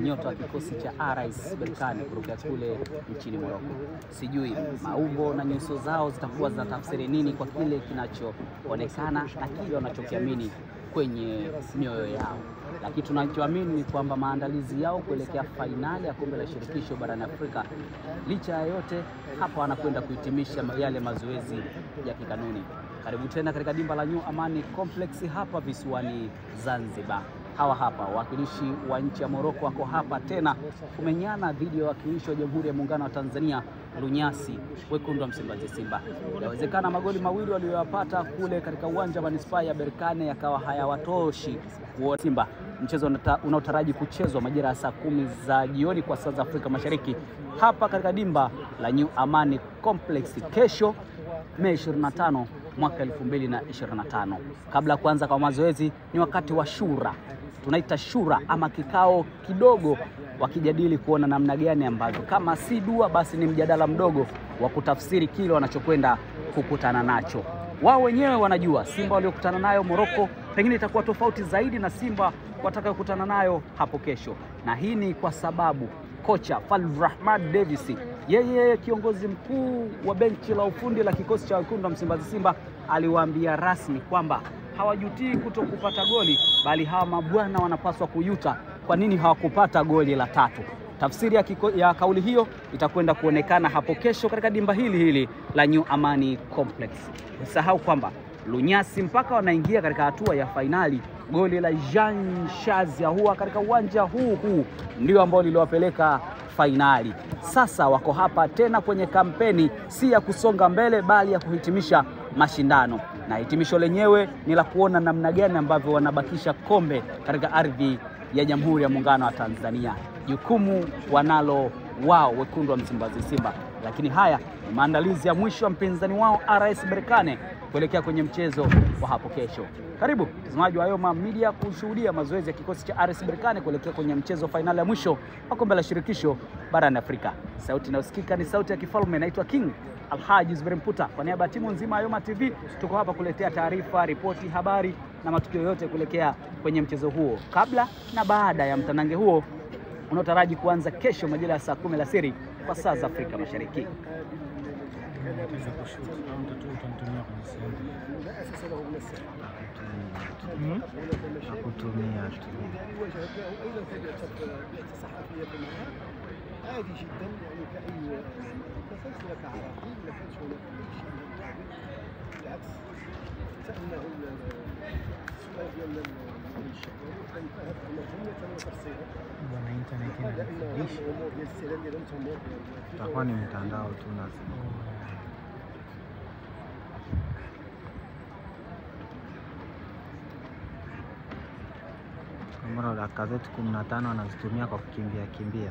Nyota wa kikosi cha RS Berkane kutoka kule nchini Morocco. Sijui maumbo na nyuso zao zitakuwa za tafsiri nini kwa kile kinachoonekana na kile wanachokiamini kwenye mioyo yao, lakini tunachoamini ni kwamba maandalizi yao kuelekea fainali ya kombe la shirikisho barani Afrika, licha ya yote, hapa wanakwenda kuhitimisha yale mazoezi ya kikanuni. Karibu tena katika dimba la New Amani Complex hapa visiwani Zanzibar. Hawa hapa wawakilishi wa nchi ya Morocco wako hapa tena kumenyana dhidi ya wawakilishi wa Jamhuri ya Muungano wa Tanzania, Lunyasi, wekundu wa Msimbazi Simba. Yawezekana magoli mawili waliyopata kule katika uwanja wa manispaa ya Berkane yakawa hayawatoshi kwa Simba. Mchezo unaotaraji kuchezwa majira ya saa 10 za jioni kwa saa za Afrika Mashariki hapa katika dimba la New Amani Complex kesho Mei 25 mwaka 2025. Kabla ya kuanza kwa mazoezi ni wakati wa shura. Tunaita shura ama kikao kidogo wakijadili kuona namna gani ambavyo kama si dua basi ni mjadala mdogo wa kutafsiri kile wanachokwenda kukutana nacho. Wao wenyewe wanajua Simba waliokutana nayo Morocco pengine itakuwa tofauti zaidi na Simba watakayokutana nayo hapo kesho. Na hii ni kwa sababu kocha Falrahman Davis, yeye kiongozi mkuu wa benchi la ufundi la kikosi cha wekundu wa Msimbazi Simba, aliwaambia rasmi kwamba hawajutii kutokupata goli, bali hawa mabwana wanapaswa kuyuta kwa nini hawakupata goli la tatu. Tafsiri ya kauli hiyo itakwenda kuonekana hapo kesho katika dimba hili la New Amani Complex. Usisahau kwamba Lunyasi mpaka wanaingia katika hatua ya fainali, goli la Jean Shazia huwa katika uwanja huu ndio ambao liliwapeleka fainali. Sasa wako hapa tena kwenye kampeni si ya kusonga mbele bali ya kuhitimisha mashindano, na hitimisho lenyewe ni la kuona namna gani ambavyo wanabakisha kombe katika ardhi ya Jamhuri ya Muungano wa Tanzania. Jukumu wanalo wao wekundu wa Msimbazi Simba, lakini haya ni maandalizi ya mwisho wa mpinzani wao RS Berkane kuelekea kwenye mchezo wa hapo kesho. Karibu mtazamaji wa Ayoma Media kushuhudia mazoezi ya kikosi cha RS Berkane kuelekea kwenye mchezo fainali ya mwisho wa kombe la shirikisho barani Afrika. Sauti inayosikika ni sauti ya kifalme, naitwa King Alhaji Zuberi Mputa. Kwa niaba ya timu nzima ya Ayoma TV tuko hapa kuletea taarifa, ripoti, habari na matukio yote kuelekea kwenye mchezo huo kabla na baada ya mtanange huo unaotaraji kuanza kesho majira ya saa 10 alasiri kwa saa za Afrika Mashariki. عادي جدا يعني كأي مسلسل لك عراقي ما كانش هناك شيء بالعكس سألناه السؤال ديال الشكوى وانتهت جملة وتفصيلا هذا ان الامور ديال الاستعلام ديالهم تمر تقواني متandao tu na kamera dakika zetu 15 anazitumia kwa kukimbia.